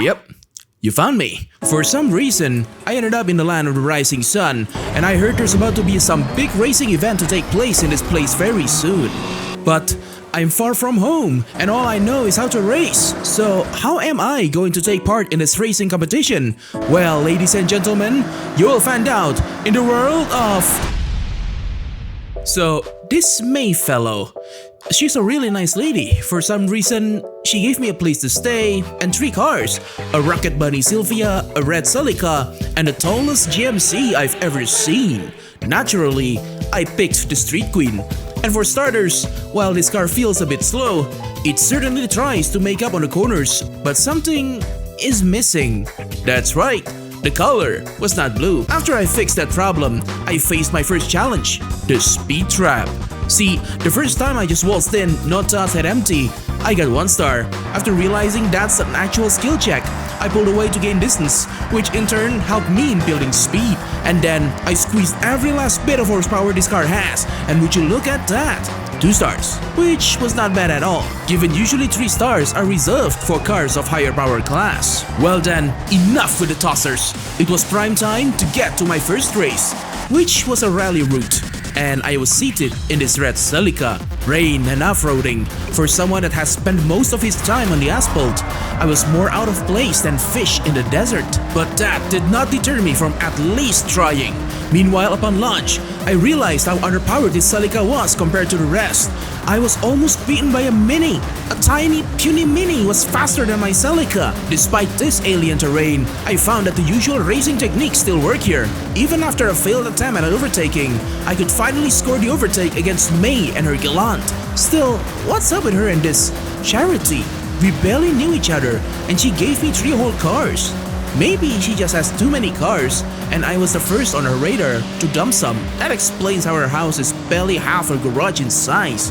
Yep, you found me. For some reason, I ended up in the land of the rising sun, and I heard there's about to be some big racing event to take place in this place very soon. But I'm far from home, and all I know is how to race. So how am I going to take part in this racing competition? Well, ladies and gentlemen, you will find out in the world of... So, this May fellow, she's a really nice lady. For some reason, she gave me a place to stay and 3 cars. A Rocket Bunny Sylvia, a Red Celica, and the tallest GMC I've ever seen. Naturally, I picked the Street Queen. And for starters, while this car feels a bit slow, it certainly tries to make up on the corners, but something is missing. That's right, the color was not blue. After I fixed that problem, I faced my first challenge, the speed trap. See, the first time I just waltzed in, no thoughts had empty, I got 1 star. After realizing that's an actual skill check, I pulled away to gain distance, which in turn helped me in building speed. And then I squeezed every last bit of horsepower this car has, and would you look at that? 2 stars, which was not bad at all, given usually 3 stars are reserved for cars of higher power class. Well then, enough with the tossers. It was prime time to get to my first race, which was a rally route. And I was seated in this Red Celica, rain and off-roading. For someone that has spent most of his time on the asphalt, I was more out of place than fish in the desert. But that did not deter me from at least trying. Meanwhile, upon launch, I realized how underpowered this Celica was compared to the rest. I was almost beaten by a Mini. A tiny, puny Mini was faster than my Celica. Despite this alien terrain, I found that the usual racing techniques still work here. Even after a failed attempt at an overtaking, I could finally score the overtake against May and her gallant. Still, what's up with her and this Charity? We barely knew each other, and she gave me 3 whole cars. Maybe she just has too many cars, and I was the first on her radar to dump some. That explains how her house is barely half her garage in size.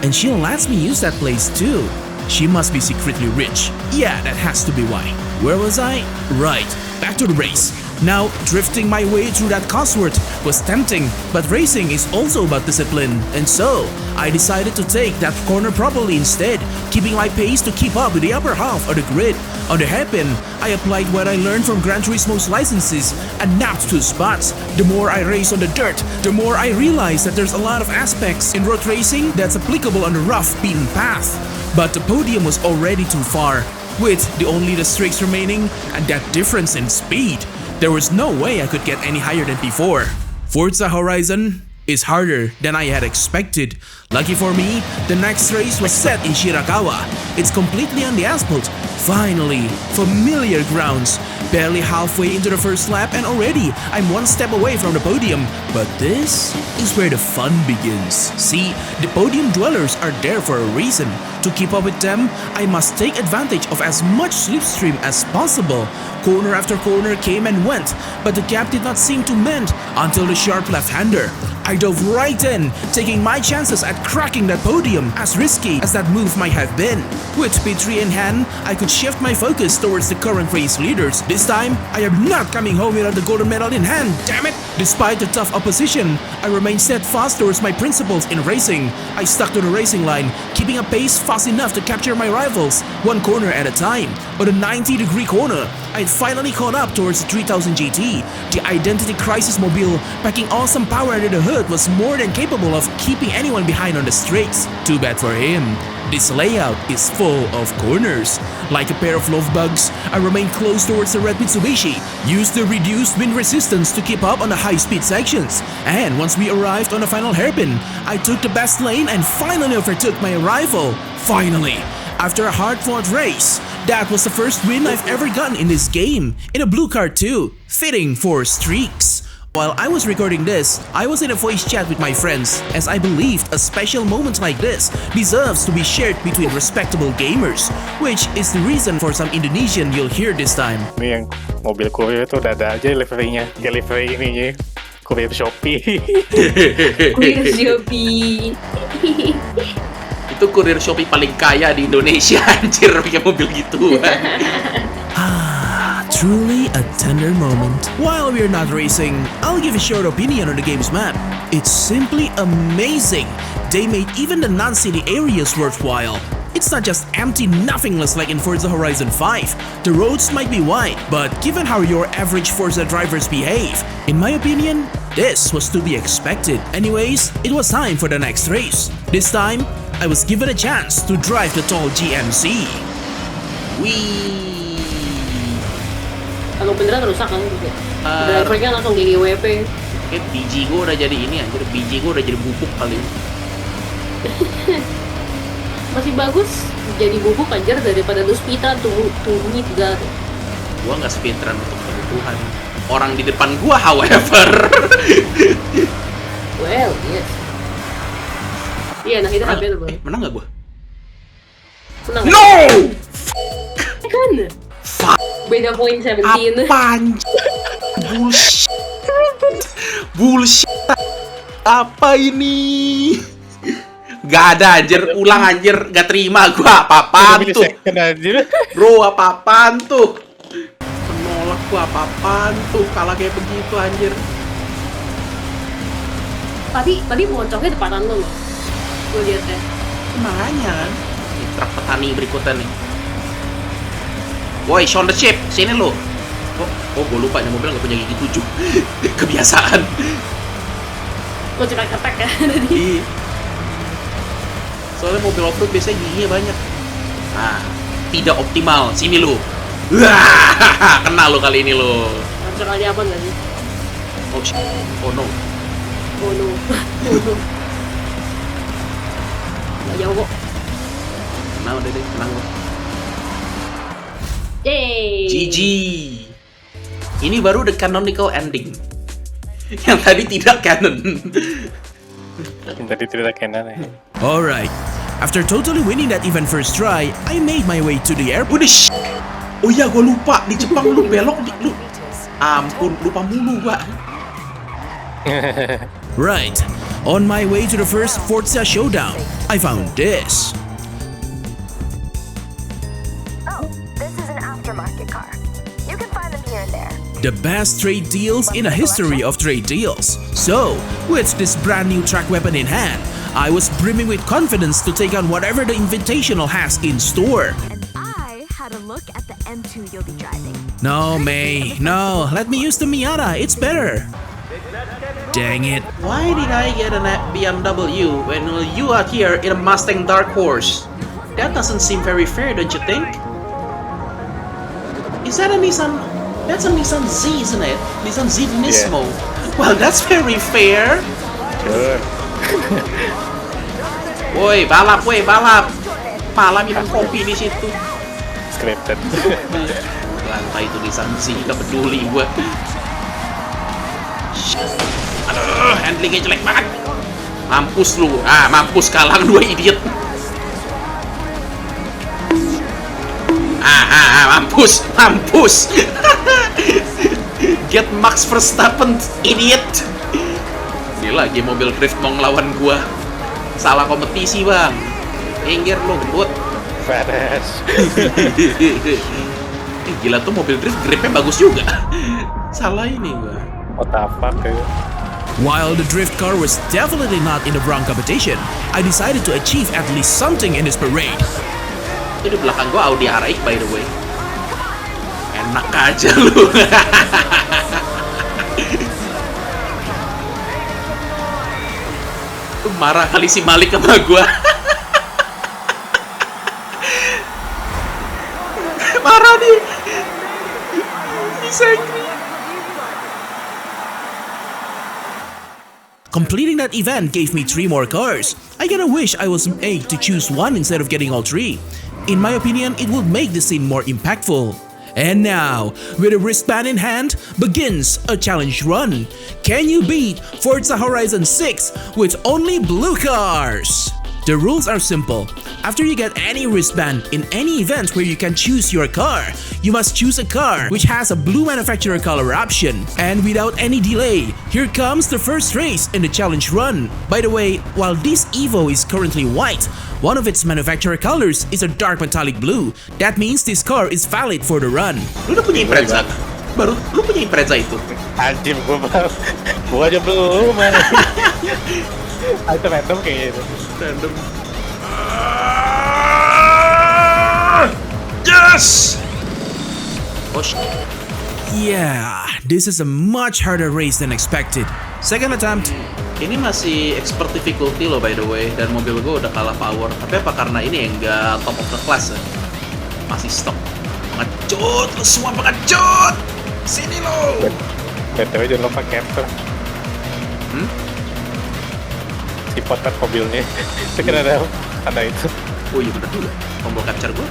And she lets me use that place too. She must be secretly rich. Yeah, that has to be why. Where was I? Right, back to the race. Now, drifting my way through that Cosworth was tempting, but racing is also about discipline, and so I decided to take that corner properly instead, keeping my pace to keep up with the upper half of the grid. On the hairpin, I applied what I learned from Gran Turismo's licenses and napped 2 spots. The more I race on the dirt, the more I realize that there's a lot of aspects in road racing that's applicable on the rough beaten path. But the podium was already too far, with only the streaks remaining and that difference in speed. There was no way I could get any higher than before. Forza Horizon is harder than I had expected. Lucky for me, the next race was set in Shirakawa. It's completely on the asphalt. Finally, familiar grounds. Barely halfway into the first lap and already I'm 1 step away from the podium. But this is where the fun begins. See, the podium dwellers are there for a reason. To keep up with them, I must take advantage of as much slipstream as possible. Corner after corner came and went, but the gap did not seem to mend until the sharp left-hander. I dove right in, taking my chances at cracking that podium, as risky as that move might have been. With P3 in hand, I could shift my focus towards the current race leaders. This time, I am not coming home without the golden medal in hand, damn it! Despite the tough opposition, I remained steadfast towards my principles in racing. I stuck to the racing line, keeping a pace fast enough to capture my rivals, 1 corner at a time. On a 90-degree corner, I'd finally caught up towards the 3000 GT. The Identity Crisis mobile, packing awesome power under the hood, was more than capable of keeping anyone behind on the straights. Too bad for him. This layout is full of corners. Like a pair of love bugs, I remained close towards the red Mitsubishi, used the reduced wind resistance to keep up on the high-speed sections. And once we arrived on the final hairpin, I took the best lane and finally overtook my rival. Finally! After a hard-fought race, that was the first win I've ever gotten in this game, in a blue car too, fitting for streaks. While I was recording this, I was in a voice chat with my friends, as I believed a special moment like this deserves to be shared between respectable gamers, which is the reason for some Indonesian you'll hear this time. Ini yang mobil kurir itu udah ada aja liverynya, kayak livery ininya, kurir Shopee. Kurir Shopee. Itu kurir Shopee paling kaya di Indonesia, anjir, punya mobil gitu. Truly a tender moment. While we're not racing, I'll give a short opinion on the game's map. It's simply amazing. They made even the non-city areas worthwhile. It's not just empty nothingness like in Forza Horizon 5. The roads might be wide, but given how your average Forza drivers behave, in my opinion, this was to be expected. Anyways, it was time for the next race. This time, I was given a chance to drive the tall GMC. Wih. Kalau beneran rusak kan gitu. Drivernya langsung di WP. Kayak biji gue udah jadi ini anjir, biji gue udah jadi bubuk kali. Masih bagus jadi bubuk anjir daripada lu speedrun tunggunya 3. Gua nggak speedrun untuk kebutuhan orang di depan gua, however. Well, yes. Iya, nah itu HP tuh, Bang. Menang nggak gua? Menang. No! Kan? Beda poin 17. Apaan? Bullshit. Bullshit. Apa ini? Gak ada anjir, ulang anjir, gak terima gua apa-apaan tuh. Bro, apa-apaan tuh? Menolak gua apa-apaan tuh, kalah kayak begitu anjir. Tadi boncoknya depanan lo loh. Gue liatnya. Makanya kan. Ini truk petani berikutnya nih. Woi, Shaun the Sheep, sini lo. Oh, gue lupa nih mobil gak punya gigi 7. Kebiasaan. Lo cuma ketek ya tadi. Soalnya mobil off-road biasanya giginya banyak. Nah, tidak optimal. Sini lu. Wah, kena lu kali ini lu. Langsung aja apa nggak sih? Oh shit. Oh no. Oh no. Oh no. Nggak jauh kok. Nah, udah deh, tenang gua. Yeay. GG. Ini baru the canonical ending. Yang tadi tidak canon. Tadi tidak canon ya. Alright, after totally winning that event first try, I made my way to the airport. Udah shit. Oh iya, gua lupa. Di Jepang lu belok lu. Ampun, lupa mulu gua. Right, on my way to the first Forza showdown, I found this. Oh, this is an aftermarket car. You can find them here and there. The best trade deals in a history of trade deals. So, with this brand new track weapon in hand, I was brimming with confidence to take on whatever the Invitational has in store. And I had a look at the M2 you'll be driving. No, May, no, let me use the Miata, it's better. Dang it. Why did I get a BMW when you are here in a Mustang Dark Horse? That doesn't seem very fair, don't you think? Is that a Nissan? That's a Nissan Z, isn't it? Nissan Z Nismo. Yeah. Well, that's very fair. Sure. Woi, balap, malah minum kopi di situ. Scripted. Lantai itu Nissan Z, gak peduli gua. Aduh, handlingnya jelek banget. Mampus lu, mampus kalah dua idiot. Mampus. Get Max Verstappen, idiot. Ini lagi mobil drift mau ngelawan gua. Salah kompetisi, Bang. Minggir lu, gendut. Fast. Gila tuh mobil drift gripnya bagus juga. Salah ini gua. Otapak kayak. While the drift car was definitely not in the wrong competition, I decided to achieve at least something in this parade. Itu di belakang gua Audi RX by the way. Enak aja lu. Marah kali si Malik sama gua. Marah nih. He's angry. Completing that event gave me 3 more cars. I kinda wish I was made to choose one instead of getting all 3. In my opinion, it would make the scene more impactful. And now, with a wristband in hand, begins a challenge run. Can you beat Forza Horizon 6 with only blue cars? The rules are simple. After you get any wristband in any event where you can choose your car, you must choose a car which has a blue manufacturer color option. And without any delay, here comes the first race in the challenge run. By the way, while this Evo is currently white, one of its manufacturer colors is a dark metallic blue. That means this car is valid for the run. Lu udah punya Impreza? Lu punya Impreza itu? Anjir, gua aja belum. Item kayak gitu. Random. Gas! Oh shit. Yeah, this is a much harder race than expected. Second attempt. Ini masih expert difficulty loh by the way, dan mobil gue udah kalah power. Tapi apa karena ini enggak top of the class ya? Masih stock. Pengecut, lu semua pengecut! Sini lo! BTW jangan lupa capture. Si potret mobilnya. Saya kira ada itu. Oh iya bener juga, tombol capture gue.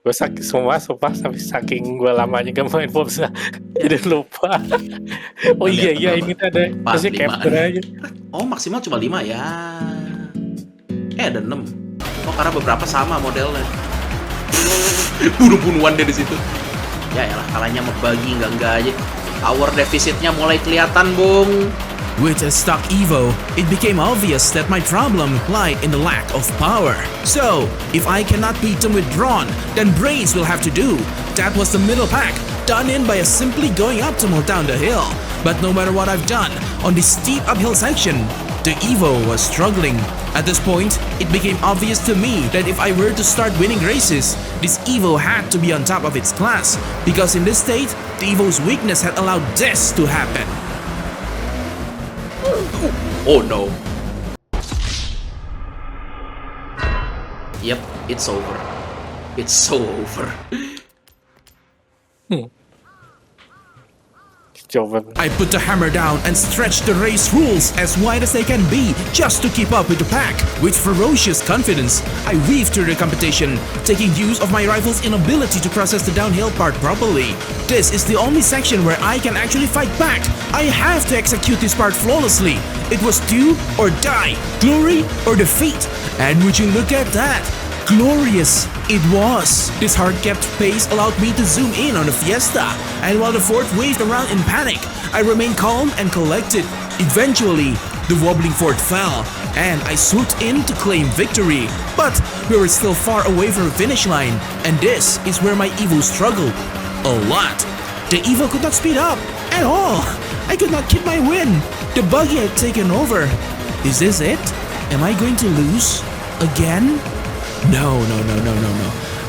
Gue sumpah tapi saking gue lamanya gak main Forza jadi lupa. Oh iya ini tuh ada masih capture aja. Oh maksimal cuma 5 ya. Ada 6. Oh karena beberapa sama modelnya. Bunuh-bunuhan deh di situ. Ya elah kalahnya membagi enggak aja. Power defisitnya mulai kelihatan, Bung. With a stock Evo, it became obvious that my problem lied in the lack of power. So, if I cannot beat them with brawn, then brains will have to do. That was the middle pack, done in by simply going optimal down the hill. But no matter what I've done, on this steep uphill section, the Evo was struggling. At this point, it became obvious to me that if I were to start winning races, this Evo had to be on top of its class, because in this state, the Evo's weakness had allowed this to happen. Oh no. Yep, it's over. It's so over. I put the hammer down and stretched the race rules as wide as they can be just to keep up with the pack. With ferocious confidence, I weaved through the competition, taking use of my rifle's inability to process the downhill part properly. This is the only section where I can actually fight back. I have to execute this part flawlessly. It was do or die, glory or defeat. And would you look at that? Glorious it was. This hard-kept pace allowed me to zoom in on the Fiesta, and while the Ford waved around in panic, I remained calm and collected. Eventually, the wobbling Ford fell, and I swooped in to claim victory. But we were still far away from the finish line, and this is where my Evo struggled a lot. The Evo could not speed up at all. I could not keep my win. The buggy had taken over. Is this it? Am I going to lose again? No.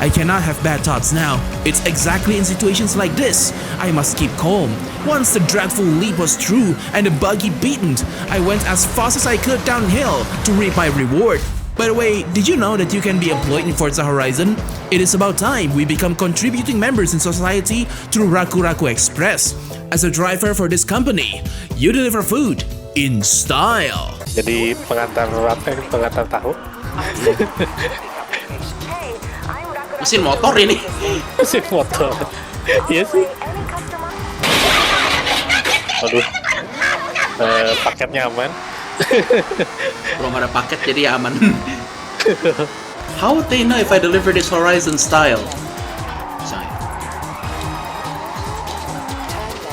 I cannot have bad thoughts now. It's exactly in situations like this I must keep calm. Once the dreadful leap was through and the buggy beaten, I went as fast as I could downhill to reap my reward. By the way, did you know that you can be employed in Forza Horizon? It is about time we become contributing members in society through Raku Raku Express. As a driver for this company, you deliver food in style. Jadi pengantar tahu. Mesin motor ini. Mesin motor. Iya sih. Aduh. Paketnya aman. Belum ada paket jadi aman. How would they know if I deliver this Horizon style?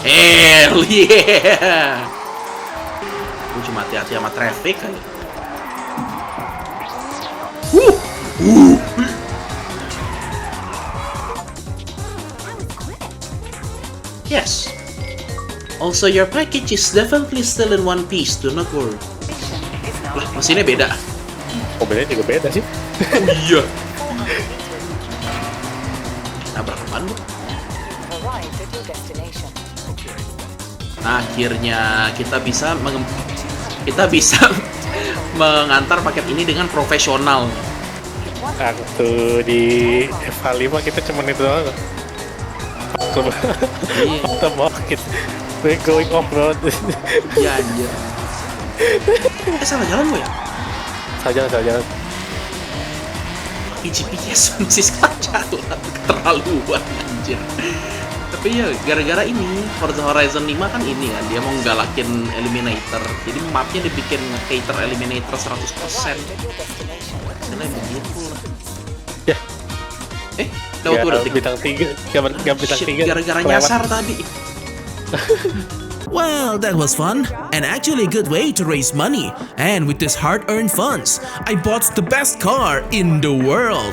Hell yeah! Gue cuma hati-hati sama traffic aja. Yes. Also, your package is definitely still in one piece. Do not worry. Lah, mesinnya beda. Mobilnya juga beda sih. Oh iya. Nabrak apaan, Bu? Akhirnya kita bisa mengantar paket ini dengan profesional. Waktu di F5 kita cuma itu doang. Iya. Kita market, we're going off road. Iya anjir. Salah jalan gue ya? Salah jalan. GPS masih salah jalan, keterlaluan anjir. Tapi ya gara-gara ini Forza Horizon 5 kan ini kan dia mau nggalakin eliminator. Jadi mapnya dibikin cater eliminator 100%. Karena begitu lah. Ya. Lewat gue detik. Bintang 3. Gak bintang 3. Gara-gara nyasar tadi. Well, that was fun, and actually a good way to raise money. And with this hard-earned funds, I bought the best car in the world.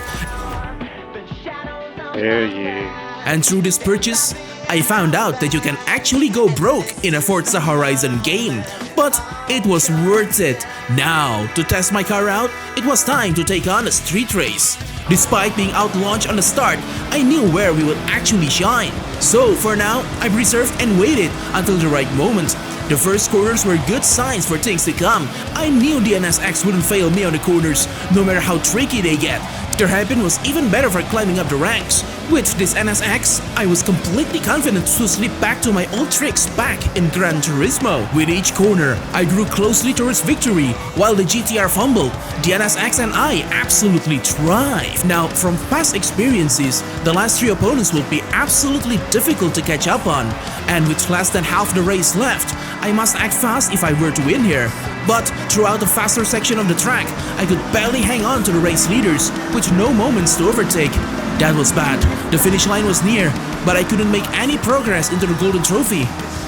Yeah. And through this purchase, I found out that you can actually go broke in a Forza Horizon game, but it was worth it. Now, to test my car out, it was time to take on a street race. Despite being outlaunched on the start, I knew where we would actually shine. So for now, I reserved and waited until the right moment. The first corners were good signs for things to come. I knew the NSX wouldn't fail me on the corners, no matter how tricky they get. Their hairpin was even better for climbing up the ranks. With this NSX, I was completely confident to slip back to my old tricks back in Gran Turismo. With each corner, I grew closely towards victory, while the GTR fumbled. The NSX and I absolutely thrived. Now, from past experiences, the last 3 opponents will be absolutely difficult to catch up on. And with less than half the race left, I must act fast if I were to win here. But throughout the faster section of the track, I could barely hang on to the race leaders, with no moments to overtake. That was bad. The finish line was near, but I couldn't make any progress into the golden trophy.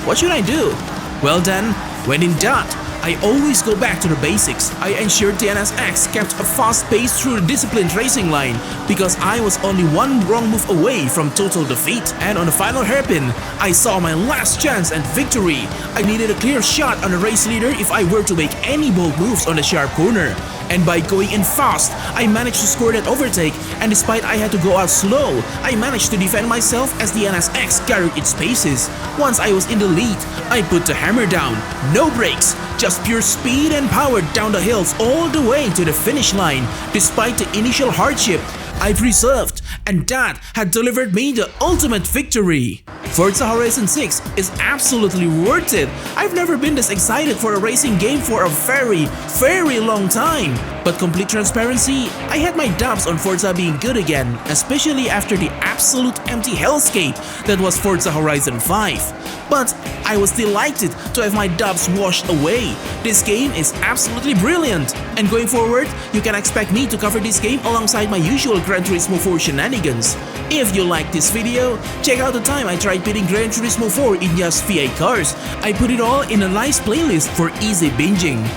What should I do? Well then, when in doubt, I always go back to the basics. I ensured the NSX kept a fast pace through the disciplined racing line because I was only one wrong move away from total defeat. And on the final hairpin, I saw my last chance and victory. I needed a clear shot on the race leader if I were to make any bold moves on the sharp corner. And by going in fast, I managed to score that overtake, and despite I had to go out slow, I managed to defend myself as the NSX carried its paces. Once I was in the lead, I put the hammer down. No brakes, just pure speed and power down the hills all the way to the finish line. Despite the initial hardship, I preserved, and that had delivered me the ultimate victory. Forza Horizon 6 is absolutely worth it. I've never been this excited for a racing game for a very long time. But complete transparency, I had my doubts on Forza being good again, especially after the absolute empty hellscape that was Forza Horizon 5. But I was delighted to have my doubts washed away. This game is absolutely brilliant, and going forward, you can expect me to cover this game alongside my usual Gran Turismo 4 shenanigans. If you like this video, check out the time I tried beating Gran Turismo 4 in just V8 cars. I put it all in a nice playlist for easy binging.